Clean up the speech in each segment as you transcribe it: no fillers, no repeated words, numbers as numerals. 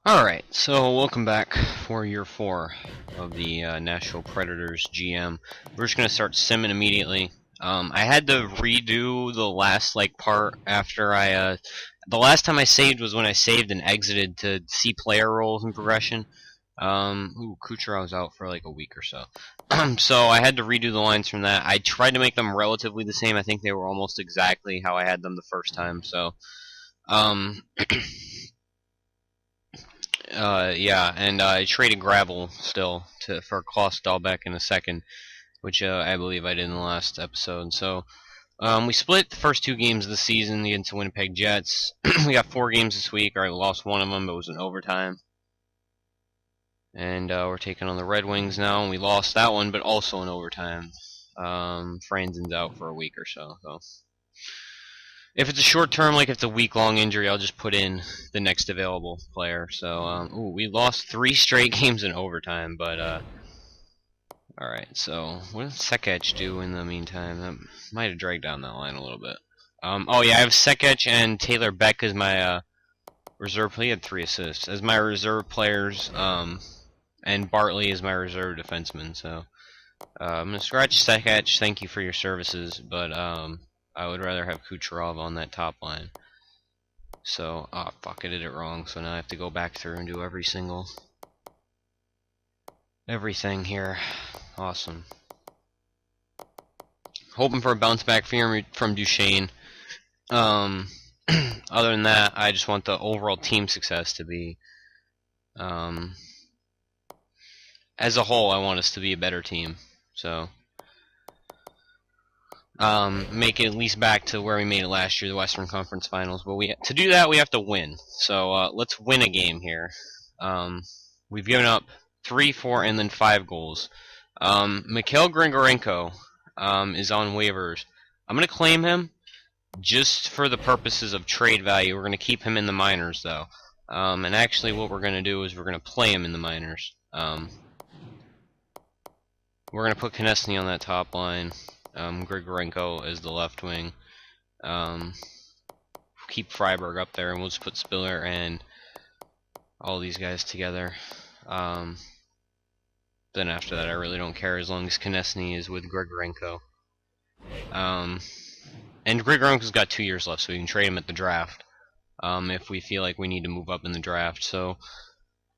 Alright, so welcome back for year 4 of the Nashville Predators GM. We're just going to start simming immediately. I had to redo the last part after the last time I saved was when I saved and exited to see player roles and progression. Kucherov's out for like a week or so. So I had to redo the lines from that. I tried to make them relatively the same. I think they were almost exactly how I had them the first time, so... Yeah, and I traded Gravel still for Klaus Dahlbeck in a second, which I believe I did in the last episode. So we split the first 2 games of the season against the Winnipeg Jets. We got 4 games this week. We lost one of them, but it was in overtime. And we're taking on the Red Wings now, and we lost that one, but also in overtime. Franzen's out for a week or so. If it's a short term, like if it's a week-long injury, I'll just put in the next available player. So, we lost 3 straight games in overtime, but, alright, so, what did Sekech do in the meantime? That might have dragged down that line a little bit. Oh yeah, I have Sekech and Taylor Beck as my, reserve. He had 3 assists. As my reserve players, and Bartley is my reserve defenseman, so, I'm gonna scratch Sekech, thank you for your services, but, I would rather have Kucherov on that top line. So, fuck, I did it wrong, so now I have to go back through and do everything here. Awesome. Hoping for a bounce back from Duchesne. Other than that, I just want the overall team success to be, as a whole, I want us to be a better team. So, make it at least back to where we made it last year, the Western Conference Finals. But to do that, we have to win. So let's win a game here. We've given up 3, 4, and then 5 goals. Mikhail Grigorenko is on waivers. I'm going to claim him just for the purposes of trade value. We're going to keep him in the minors, though. And actually, what we're going to do is we're going to play him in the minors. We're going to put Konechny on that top line. Grigorenko as the left wing. Keep Freiberg up there, and we'll just put Spiller and all these guys together. Then after that, I really don't care as long as Konechny is with Grigorenko. And Grigorenko's got 2 years left, so we can trade him at the draft if we feel like we need to move up in the draft. So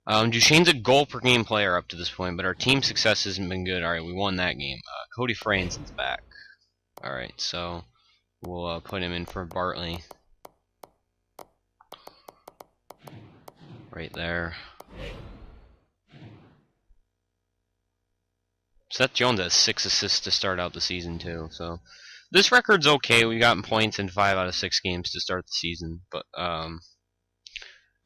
Duchesne's a goal per game player up to this point, but our team success hasn't been good. Alright, we won that game. Cody Franzen's back. Alright, so we'll put him in for Bartley. Right there. Seth Jones has 6 assists to start out the season, too. So this record's okay. We got points in 5 out of 6 games to start the season, but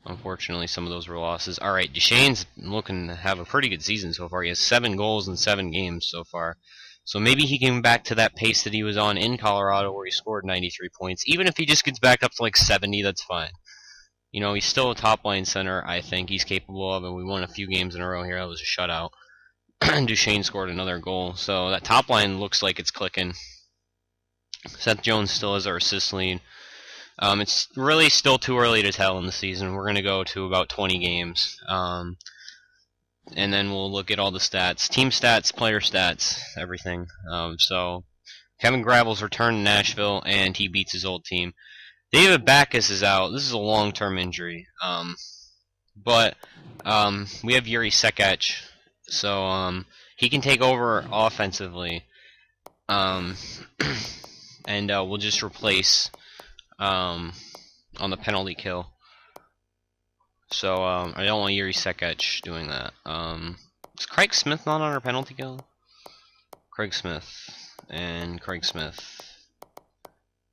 unfortunately, some of those were losses. Alright, Duchesne's looking to have a pretty good season so far. He has 7 goals in 7 games so far. So maybe he can get back to that pace that he was on in Colorado where he scored 93 points. Even if he just gets back up to like 70, that's fine. You know, he's still a top-line center, I think he's capable of, and we won a few games in a row here. That was a shutout. Duchesne scored another goal. So that top line looks like it's clicking. Seth Jones still is our assist lead. It's really still too early to tell in the season. We're going to go to about 20 games. And then we'll look at all the stats. Team stats, player stats, everything. So Kevin Gravel's returned to Nashville, and he beats his old team. David Backes is out. This is a long-term injury. But we have Yuri Sekech, so he can take over offensively. And we'll just replace on the penalty kill. So I don't want Yuri Sekech doing that. Is Craig Smith not on our penalty kill? Craig Smith. And Craig Smith.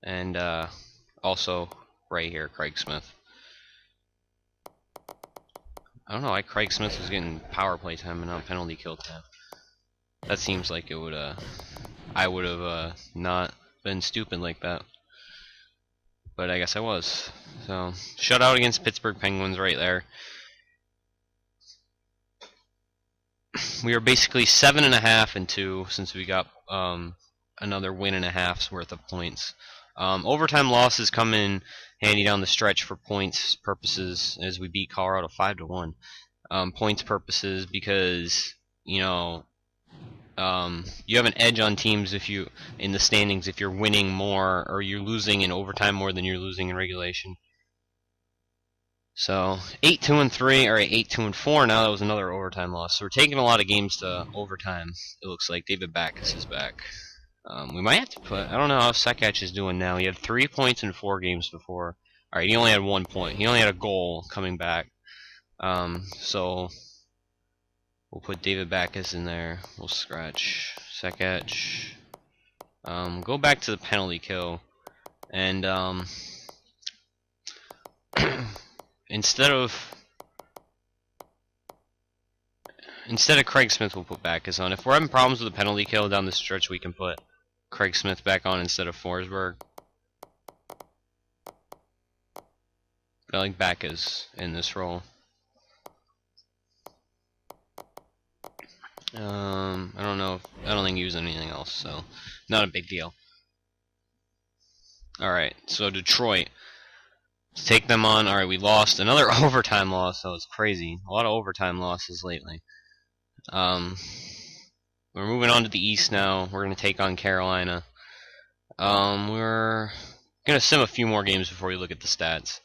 And also right here, Craig Smith. I don't know why Craig Smith was getting power play time and not penalty kill time. That seems like it would I would have not been stupid like that. But I guess I was. So, shutout against Pittsburgh Penguins right there. We are basically 7.5 and 2 since we got another win and a half's worth of points. Overtime losses come in handy down the stretch for points purposes as we beat Colorado 5-1. Points purposes because, you know, you have an edge on teams if you in the standings if you're winning more or you're losing in overtime more than you're losing in regulation. So 8-2-3, or 8-2-4 now. That was another overtime loss. So we're taking a lot of games to overtime. It looks like David Backus is back. We might have to put. I don't know how Sekach is doing now. He had 3 points in 4 games before. All right, he only had 1 point. He only had a goal coming back. So we'll put David Backus in there. We'll scratch Sekach. Go back to the penalty kill, and instead of Craig Smith, we'll put Backus on. If we're having problems with the penalty kill down the stretch, we can put Craig Smith back on instead of Forsberg. But I like Backus in this role. I don't know. I don't think he used anything else, so not a big deal. Alright, so Detroit. Let's take them on. Alright, we lost another overtime loss. That was crazy. A lot of overtime losses lately. We're moving on to the East now. We're going to take on Carolina. We're going to sim a few more games before we look at the stats,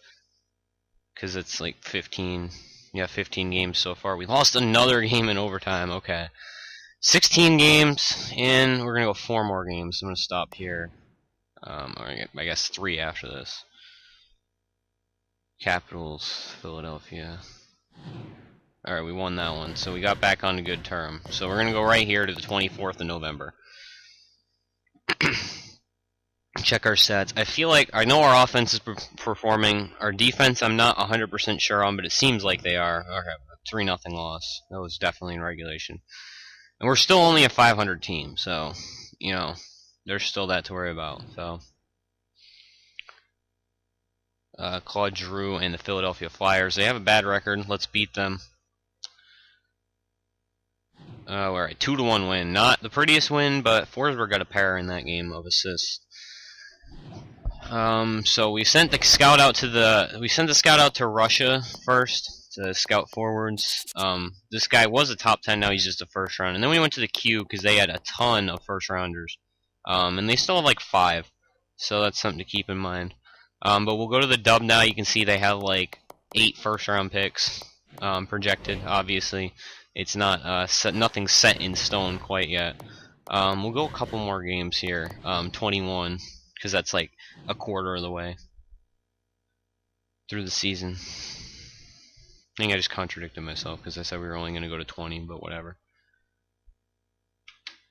because it's like 15. Yeah, 15 games so far. We lost another game in overtime. Okay. 16 games, and we're going to go 4 more games. I'm going to stop here. I guess 3 after this. Capitals, Philadelphia. Alright, we won that one, so we got back on a good term. So we're going to go right here to the 24th of November. Check our stats. I know our offense is performing. Our defense, I'm not 100% sure on, but it seems like they are. Okay, 3-0 loss. That was definitely in regulation. And we're still only a 500 team, so, you know, there's still that to worry about. So, Claude Giroux and the Philadelphia Flyers. They have a bad record. Let's beat them. Alright, 2-1 win. Not the prettiest win, but Forsberg got a pair in that game of assists. So we sent the scout out to Russia first to scout forwards. This guy was a top 10. Now he's just a first round. And then we went to the Q because they had a ton of first rounders. And they still have like 5. So that's something to keep in mind. But we'll go to the dub now. You can see they have like 8 first round picks projected. Obviously, it's not nothing set in stone quite yet. We'll go a couple more games here. 21, because that's like a quarter of the way through the season. I think I just contradicted myself because I said we were only going to go to 20, but whatever.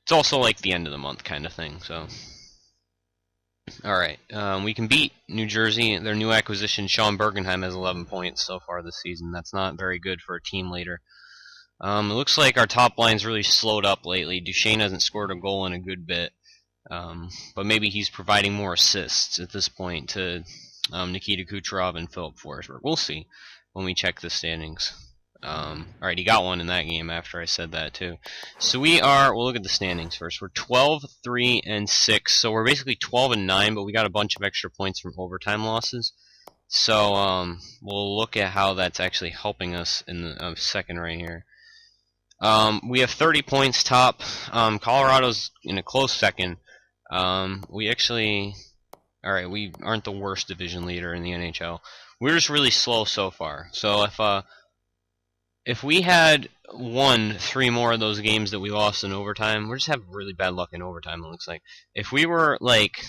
It's also like the end of the month kind of thing, so. Alright, we can beat New Jersey. Their new acquisition, Sean Bergenheim, has 11 points so far this season. That's not very good for a team leader. It looks like our top line's really slowed up lately. Duchesne hasn't scored a goal in a good bit. But maybe he's providing more assists at this point to Nikita Kucherov and Philip Forsberg. We'll see when we check the standings. Alright, he got one in that game after I said that too. So we'll look at the standings first. We're 12, 3, and 6. So we're basically 12 and 9, but we got a bunch of extra points from overtime losses. So we'll look at how that's actually helping us in the second right here. We have 30 points top. Colorado's in a close second. We aren't the worst division leader in the NHL. We're just really slow so far. So if we had won 3 more of those games that we lost in overtime, we just have really bad luck in overtime, it looks like. If we were like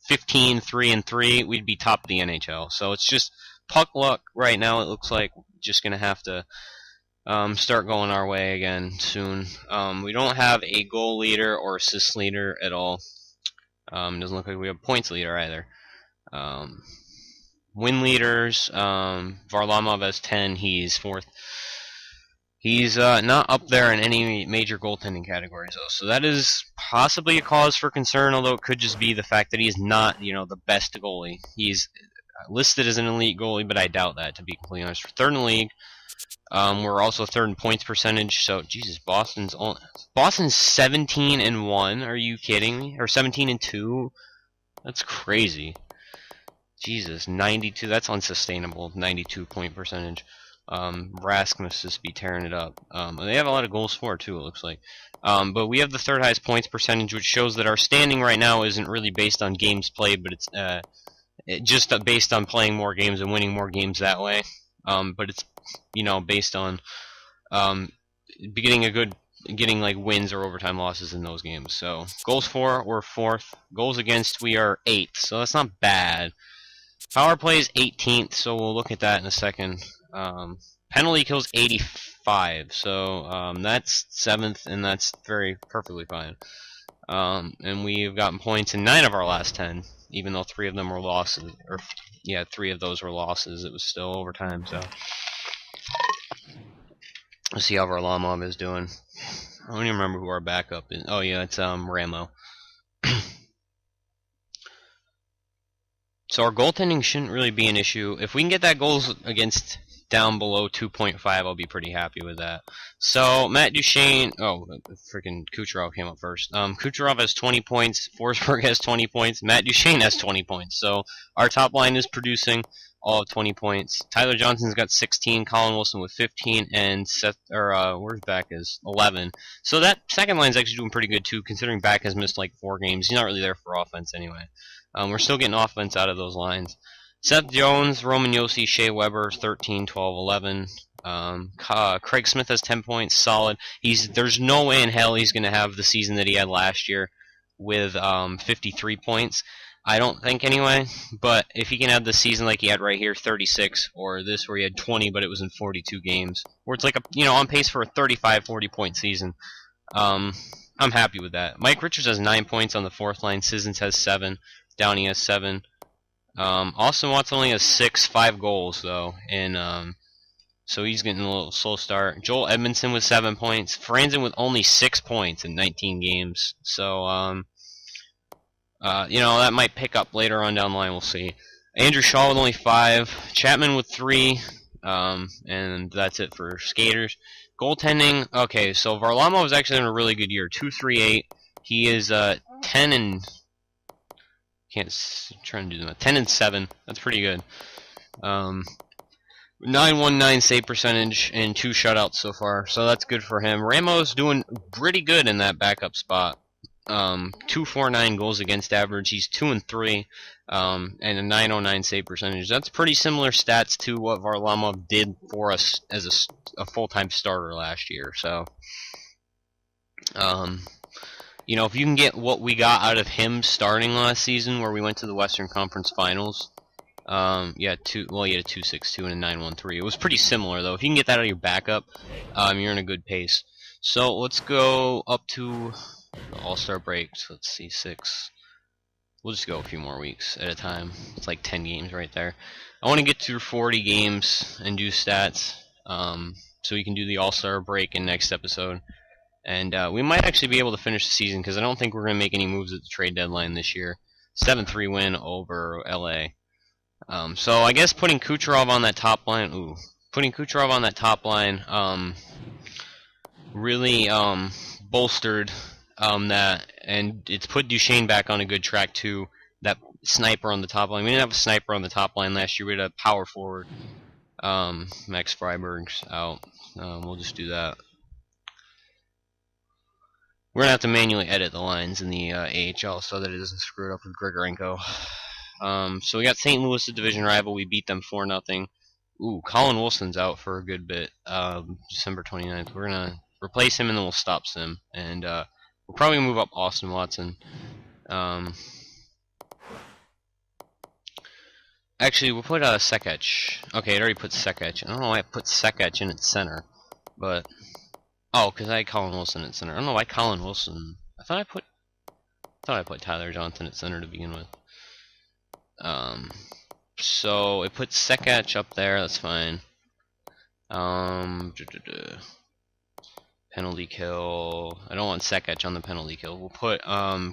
15, 3, and 3, we'd be top of the NHL. So it's just puck luck right now. It looks like we're just gonna have to start going our way again soon. We don't have a goal leader or assist leader at all. Doesn't look like we have a points leader either. Win leaders, Varlamov has 10. He's 4th. He's not up there in any major goaltending categories, though. So that is possibly a cause for concern, although it could just be the fact that he's not, the best goalie. He's listed as an elite goalie, but I doubt that, to be completely honest. We're 3rd in the league. We're also 3rd in points percentage. So, Jesus, Boston's 17 and 1. Are you kidding me? Or 17 and 2. That's crazy. Jesus, 92. That's unsustainable. 92 point percentage. Rask must just be tearing it up. They have a lot of goals for too. It looks like. But we have the third highest points percentage, which shows that our standing right now isn't really based on games played, but it's just based on playing more games and winning more games that way. But it's based on getting like wins or overtime losses in those games. So goals for, we're fourth. Goals against, we are 8th. So that's not bad. Power play is 18th, so we'll look at that in a second. Penalty kills 85, so that's 7th, and that's perfectly fine. And we've gotten points in 9 of our last 10, even though 3 of them were losses. Or yeah, 3 of those were losses. It was still overtime, so let's see how Varlamov is doing. I don't even remember who our backup is. Oh yeah, it's Ramo. So our goaltending shouldn't really be an issue. If we can get that goals against down below 2.5, I'll be pretty happy with that. So Matt Duchene, freaking Kucherov came up first. Kucherov has 20 points. Forsberg has 20 points. Matt Duchene has 20 points. So our top line is producing all of 20 points. Tyler Johnson's got 16. Colin Wilson with 15, and where's Back is 11. So that second line's actually doing pretty good too, considering Back has missed like 4 games. He's not really there for offense anyway. We're still getting offense out of those lines. Seth Jones, Roman Josi, Shea Weber, 13, 12, 11. Craig Smith has 10 points, solid. There's no way in hell he's going to have the season that he had last year with 53 points. I don't think anyway. But if he can have the season like he had right here, 36, or this where he had 20, but it was in 42 games, where it's like on pace for a 35, 40 point season. I'm happy with that. Mike Richards has 9 points on the fourth line. Sissons has 7. Downey has 7. Austin Watts only has 6, 5 goals though, and so he's getting a little slow start. Joel Edmondson with 7 points. Franzen with only 6 points in 19 games. So that might pick up later on down the line. We'll see. Andrew Shaw with only 5. Chapman with 3. And that's it for skaters. Goaltending. Okay, so Varlamov is actually in a really good year. 2.38. He is 10 and. Trying to do the math. 10 and 7. That's pretty good. 919 save percentage and 2 shutouts so far, so that's good for him. Ramo's doing pretty good in that backup spot. 249 goals against average. He's 2 and 3, and a 909 save percentage. That's pretty similar stats to what Varlamov did for us as a full-time starter last year. So, if you can get what we got out of him starting last season, where we went to the Western Conference Finals, he had a 2.62 and a 9.13. It was pretty similar though. If you can get that out of your backup, you're in a good pace. So let's go up to the All-Star break. So let's see, 6. We'll just go a few more weeks at a time. It's like 10 games right there. I want to get through 40 games and do stats, so we can do the All-Star break in next episode. And we might actually be able to finish the season, because I don't think we're going to make any moves at the trade deadline this year. 7-3 win over LA. So I guess putting Kucherov on that top line, really bolstered that, and it's put Duchene back on a good track too. That sniper on the top line. We didn't have a sniper on the top line last year. We had a power forward. Max Freiberg's out. We'll just do that. We're gonna have to manually edit the lines in the AHL so that it doesn't screw it up with Grigorenko. So we got St. Louis, the division rival. We beat them 4-0. Ooh, Colin Wilson's out for a good bit. December 29th. We're gonna replace him, and then we'll stop Sim. And we'll probably move up Austin Watson. Actually, we'll put Sekech. Okay, it already put Sekech. I don't know why I put Sekech in its center, but because I had Colin Wilson at center. I don't know why Colin Wilson. I thought I put Tyler Johnson at center to begin with. So it puts Sekech up there. That's fine. Penalty kill. I don't want Sekech on the penalty kill. We'll put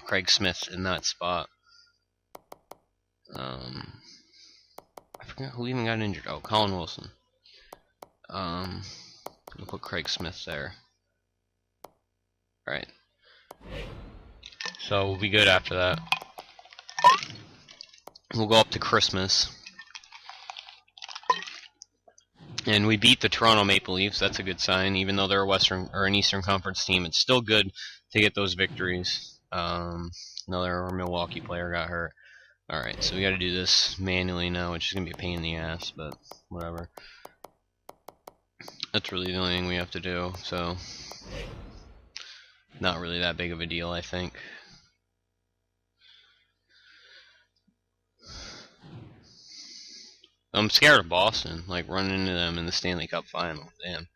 Craig Smith in that spot. I forgot who even got injured. Oh, Colin Wilson. We'll put Craig Smith there. Alright. So we'll be good after that. We'll go up to Christmas. And we beat the Toronto Maple Leafs. That's a good sign. Even though they're a Western or an Eastern Conference team, it's still good to get those victories. Another Milwaukee player got hurt. Alright, so we got to do this manually now, which is going to be a pain in the ass, but whatever. That's really the only thing we have to do, so not really that big of a deal, I think. I'm scared of Boston, like running into them in the Stanley Cup final. Damn.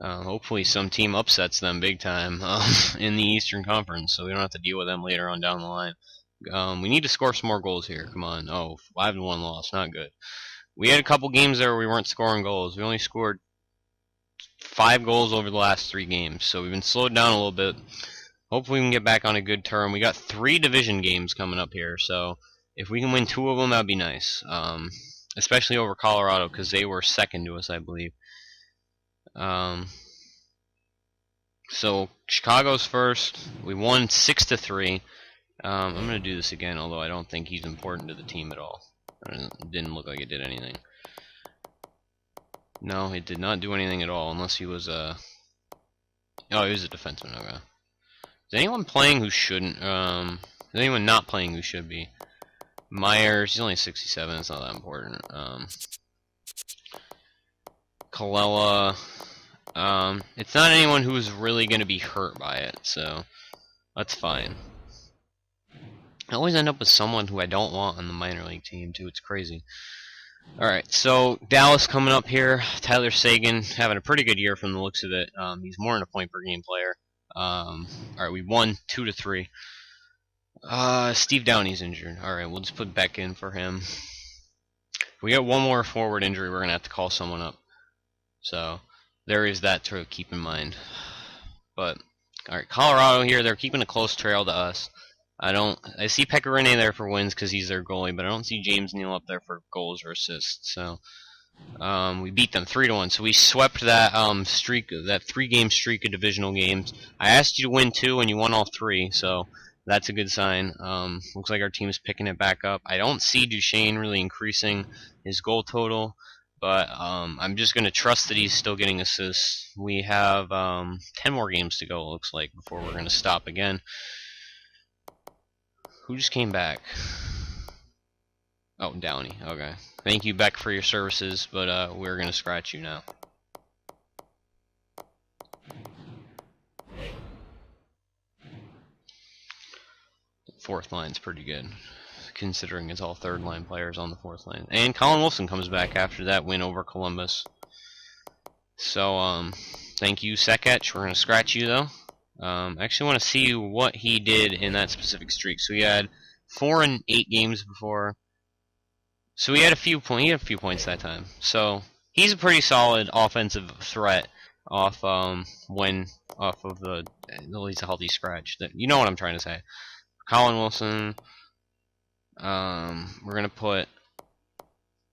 Hopefully some team upsets them big time in the Eastern Conference, so we don't have to deal with them later on down the line. We need to score some more goals here. Come on. Oh, 5-1 loss. Not good. We had a couple games there where we weren't scoring goals. We only scored 5 goals over the last 3 games, so we've been slowed down a little bit. Hopefully we can get back on a good term. We got 3 division games coming up here, so if we can win 2 of them, that'd be nice. Especially over Colorado, because they were second to us, I believe. So Chicago's first. We won 6-3. I'm gonna do this again, although I don't think he's important to the team at all. It didn't look like it did anything. No, it did not do anything at all, unless he was oh, he was a defenseman. Okay. Is anyone playing who shouldn't? Is anyone not playing who should be? Myers, he's only 67. It's not that important. Kalela. It's not anyone who's really going to be hurt by it, so that's fine. I always end up with someone who I don't want on the minor league team, too. It's crazy. Alright, so Dallas coming up here. Tyler Seguin having a pretty good year from the looks of it. He's more than a point per game player. Alright, we won 2-3. Steve Downey's injured. Alright, we'll just put Beck in for him. If we get one more forward injury, we're going to have to call someone up. So, there is that to keep in mind. But, alright, Colorado here, they're keeping a close trail to us. I see Pecorine there for wins because he's their goalie, but I don't see James Neal up there for goals or assists. So, we beat them 3-1. So we swept that streak, that 3-game streak of divisional games. I asked you to win 2, and you won all 3. So that's a good sign. Looks like our team's picking it back up. I don't see Duchesne really increasing his goal total, but I'm just going to trust that he's still getting assists. We have 10 more games to go, it looks like, before we're going to stop again. Who just came back? Oh, Downey. Okay. Thank you, Beck, for your services, but we're going to scratch you now. Fourth line's pretty good, considering it's all third-line players on the fourth line. And Colin Wilson comes back after that win over Columbus. So, thank you, Seketch. We're going to scratch you, though. I actually want to see what he did in that specific streak. So he had 4 in 8 games before. So he had a few points that time. So he's a pretty solid offensive threat off of the he's a healthy scratch. You know what I'm trying to say. Colin Wilson. We're gonna put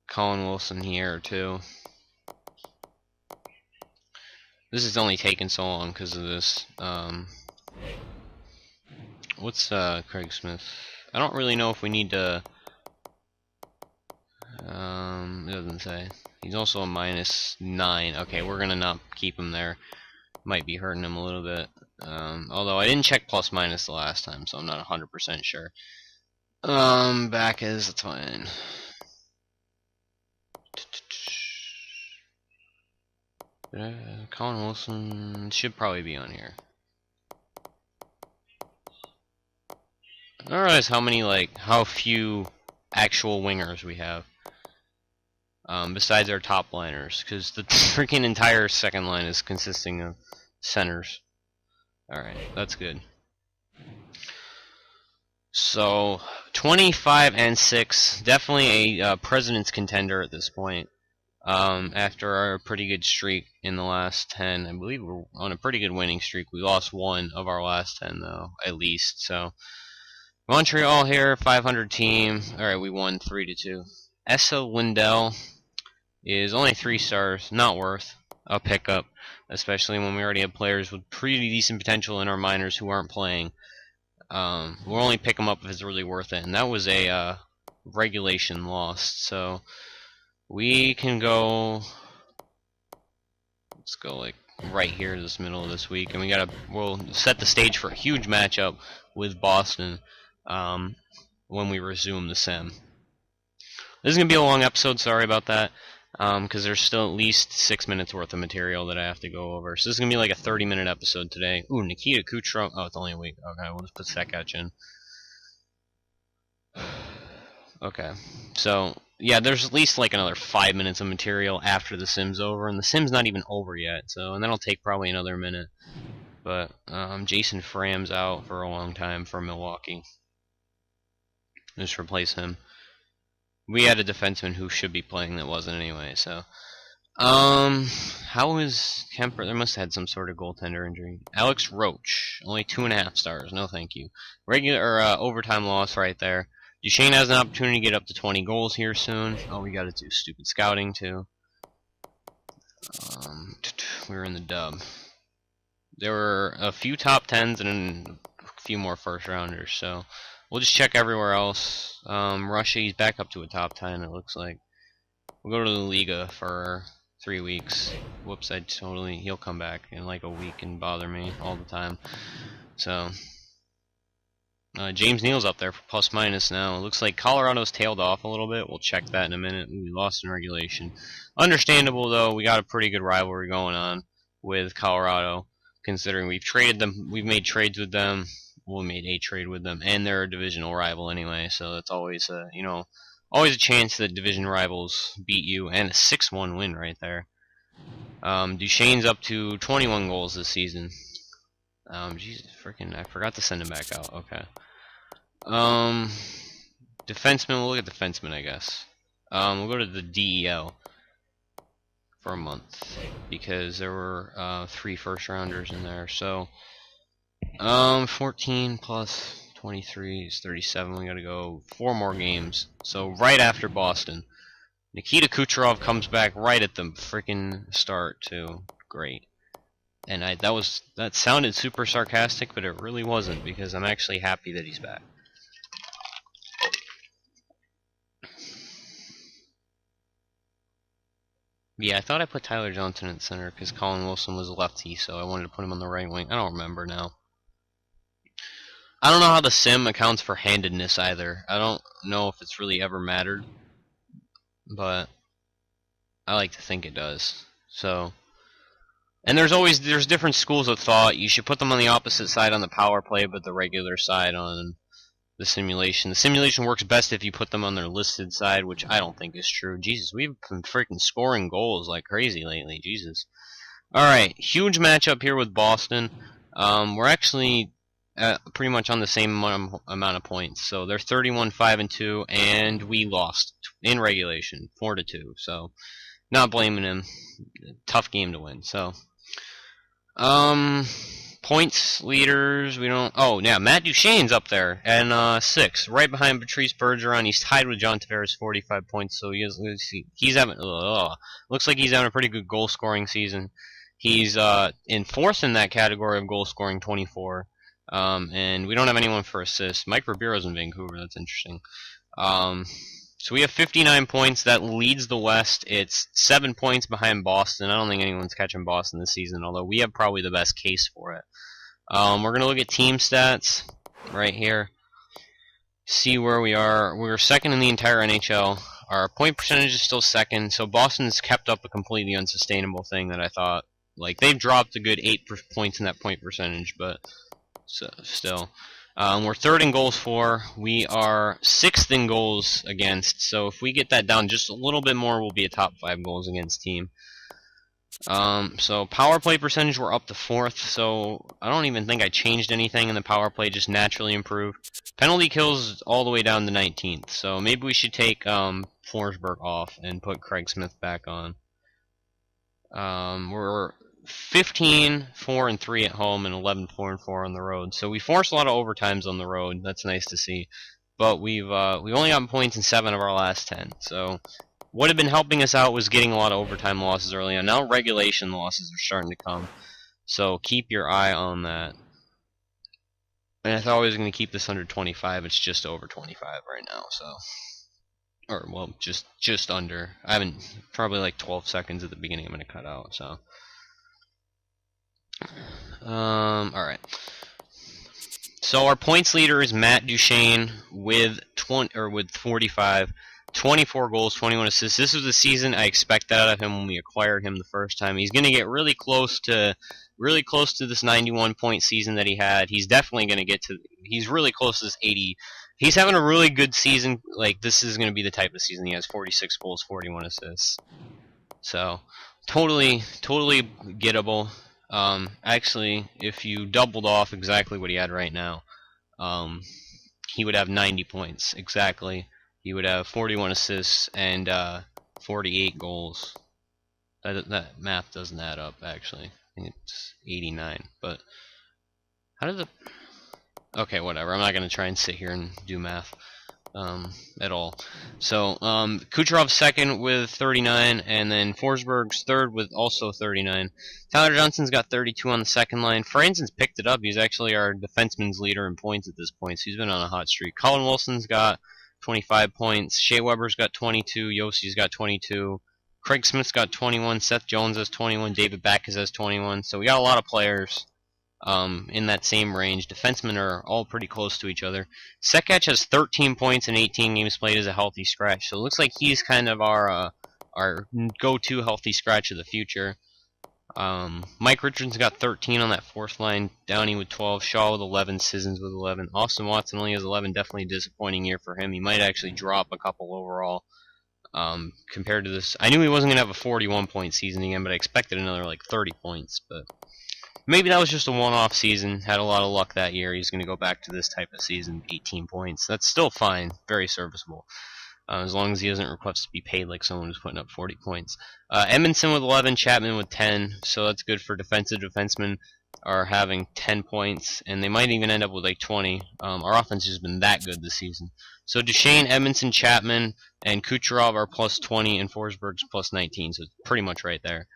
Colin Wilson here too. This is only taking so long because of this. What's Craig Smith? I don't really know if we need to. It doesn't say. He's also a -9. Okay, we're gonna not keep him there. Might be hurting him a little bit. Although I didn't check plus minus the last time, so I'm not 100% sure. Back is, that's fine. Colin Wilson should probably be on here. I don't realize how few actual wingers we have. Besides our top liners, because the freaking entire second line is consisting of centers. Alright, that's good. So, 25-6, definitely a President's contender at this point. After our pretty good streak in the last 10, I believe we're on a pretty good winning streak. We lost 1 of our last 10, though, at least. So, Montreal here, 500 team. Alright, we won 3-2. Essa Lindell is only 3 stars, not worth a pickup, especially when we already have players with pretty decent potential in our minors who aren't playing. We'll only pick them up if it's really worth it, and that was a regulation lost. So we can go. Let's go like right here this middle of this week, and we'll set the stage for a huge matchup with Boston when we resume the sim. This is gonna be a long episode. Sorry about that. Because there's still at least 6 minutes worth of material that I have to go over. So this is going to be like a 30-minute episode today. Ooh, Nikita Kucherov. Oh, it's only a week. Okay, we'll just put Sekach in. Okay, so, yeah, there's at least like another 5 minutes of material after the sim's over. And the sim's not even over yet, so, and that'll take probably another minute. But Jason Fram's out for a long time for Milwaukee. Just replace him. We had a defenseman who should be playing that wasn't anyway, so. How is Kemper? There must have had some sort of goaltender injury. Alex Roach, only 2.5 stars. No, thank you. Regular overtime loss right there. Duchesne has an opportunity to get up to 20 goals here soon. Oh, we got to do stupid scouting too. We were in the dub. There were a few top 10s and a few more first rounders, so. We'll just check everywhere else. Russia, he's back up to a top 10, it looks like. We'll go to the Liga for 3 weeks. Whoops, he'll come back in like a week and bother me all the time. So, James Neal's up there for plus minus now. It looks like Colorado's tailed off a little bit. We'll check that in a minute. We lost in regulation. Understandable, though. We got a pretty good rivalry going on with Colorado, considering we've made trades with them. We made a trade with them, and they're a divisional rival anyway, so that's always always a chance that division rivals beat you, and a 6-1 win right there. Duchesne's up to 21 goals this season. Jesus, I forgot to send him back out. Okay. Defenseman, we'll look at defenseman, I guess. We'll go to the DEL for a month, because there were 3 first-rounders in there, so. 14 plus 23 is 37. We gotta go 4 more games. So right after Boston, Nikita Kucherov comes back right at the freaking start too. Great. And that sounded super sarcastic, but it really wasn't, because I'm actually happy that he's back. Yeah, I thought I put Tyler Johnson in center because Colin Wilson was a lefty, so I wanted to put him on the right wing. I don't remember now. I don't know how the sim accounts for handedness either. I don't know if it's really ever mattered, but I like to think it does. So, and there's different schools of thought. You should put them on the opposite side on the power play, but the regular side on the simulation. The simulation works best if you put them on their listed side, which I don't think is true. Jesus, we've been freaking scoring goals like crazy lately. Jesus. All right, huge matchup here with Boston. We're actually pretty much on the same amount of points. So they're 31-5-2, and we lost in regulation, 4-2. So not blaming him. Tough game to win. So points leaders, we don't. Oh yeah, Matt Duchene's up there and 6, right behind Patrice Bergeron. He's tied with John Tavares, 45 points. So he's having. Looks like he's having a pretty good goal scoring season. He's in 4th in that category of goal scoring, 24. And we don't have anyone for assists. Mike Ribeiro's in Vancouver. That's interesting. So we have 59 points. That leads the West. It's 7 points behind Boston. I don't think anyone's catching Boston this season, although we have probably the best case for it. We're going to look at team stats right here. See where we are. We're 2nd in the entire NHL. Our point percentage is still 2nd, so Boston's kept up a completely unsustainable thing that I thought. Like, they've dropped a good 8 points in that point percentage, but so still. We're 3rd in goals for. We are 6th in goals against. So if we get that down just a little bit more, we'll be a top 5 goals against team. So power play percentage, we're up to 4th. So I don't even think I changed anything in the power play, just naturally improved. Penalty kills all the way down to 19th. So maybe we should take Forsberg off and put Craig Smith back on. We're 15-4-3 at home and 11-4-4 on the road. So we force a lot of overtimes on the road. That's nice to see. But we've only gotten points in 7 of our last 10. So what had been helping us out was getting a lot of overtime losses early on. Now regulation losses are starting to come. So keep your eye on that. And I thought I was going to keep this under 25. It's just over 25 right now. So or well, just under. I haven't, probably like 12 seconds at the beginning. I'm gonna cut out. So, all right. So our points leader is Matt Duchene with 45, 24 goals, 21 assists. This was the season I expected out of him when we acquired him the first time. He's going to get really close to this 91 point season that he had. He's definitely going to get to. He's really close to this 80. He's having a really good season. Like, this is going to be the type of season he has: 46 goals, 41 assists. So totally gettable. Actually, if you doubled off exactly what he had right now, he would have 90 points exactly. He would have 41 assists and 48 goals. That math doesn't add up, actually. I think it's 89. But how does it? Okay, whatever. I'm not gonna try and sit here and do math at all. So Kucherov's second with 39, and then Forsberg's third with also 39. Tyler Johnson's got 32 on the second line. Franzen's picked it up. He's actually our defenseman's leader in points at this point, so he's been on a hot streak. Colin Wilson's got 25 points. Shea Weber's got 22. Yossi's got 22. Craig Smith's got 21. Seth Jones has 21. David Backes has 21. So we got a lot of players in that same range. Defensemen are all pretty close to each other. Sekach has 13 points in 18 games played as a healthy scratch, so it looks like he's kind of our go-to healthy scratch of the future. Mike Richardson's got 13 on that fourth line. Downey with 12. Shaw with 11. Sissons with 11. Austin Watson only has 11. Definitely a disappointing year for him. He might actually drop a couple overall compared to this. I knew he wasn't going to have a 41-point season again, but I expected another like 30 points. But maybe that was just a one-off season. Had a lot of luck that year. He's going to go back to this type of season, 18 points. That's still fine. Very serviceable. As long as he doesn't request to be paid like someone who's putting up 40 points. Edmondson with 11, Chapman with 10, so that's good for defensive defensemen are having 10 points, and they might even end up with like 20. Our offense has been that good this season. So Duchene, Edmondson, Chapman, and Kucherov are plus 20, and Forsberg's plus 19, so it's pretty much right there.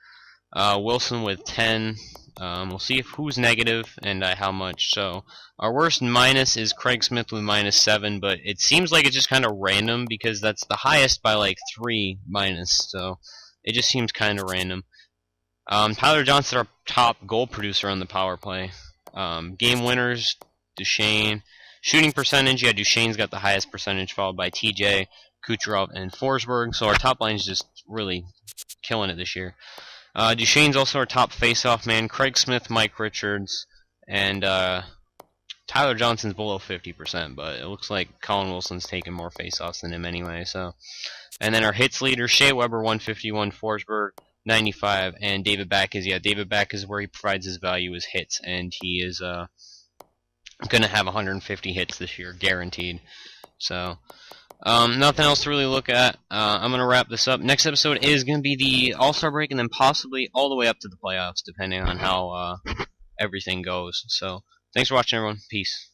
Wilson with 10. We'll see who's negative and how much. So our worst minus is Craig Smith with minus 7, but it seems like it's just kind of random because that's the highest by like 3 minus. So it just seems kind of random. Tyler Johnson, our top goal producer on the power play. Game winners, Duchene. Shooting percentage, yeah, Duchene's got the highest percentage, followed by TJ, Kucherov, and Forsberg. So our top line is just really killing it this year. Duchene's also our top face-off man. Craig Smith, Mike Richards, and Tyler Johnson's below 50%, but it looks like Colin Wilson's taking more face-offs than him anyway. So, and then our hits leader, Shea Weber, 151, Forsberg, 95, and David Backes. Yeah, David Backes is where he provides his value as hits, and he is going to have 150 hits this year, guaranteed. So, nothing else to really look at. I'm going to wrap this up. Next episode is going to be the All-Star break and then possibly all the way up to the playoffs, depending on how everything goes. So, thanks for watching, everyone. Peace.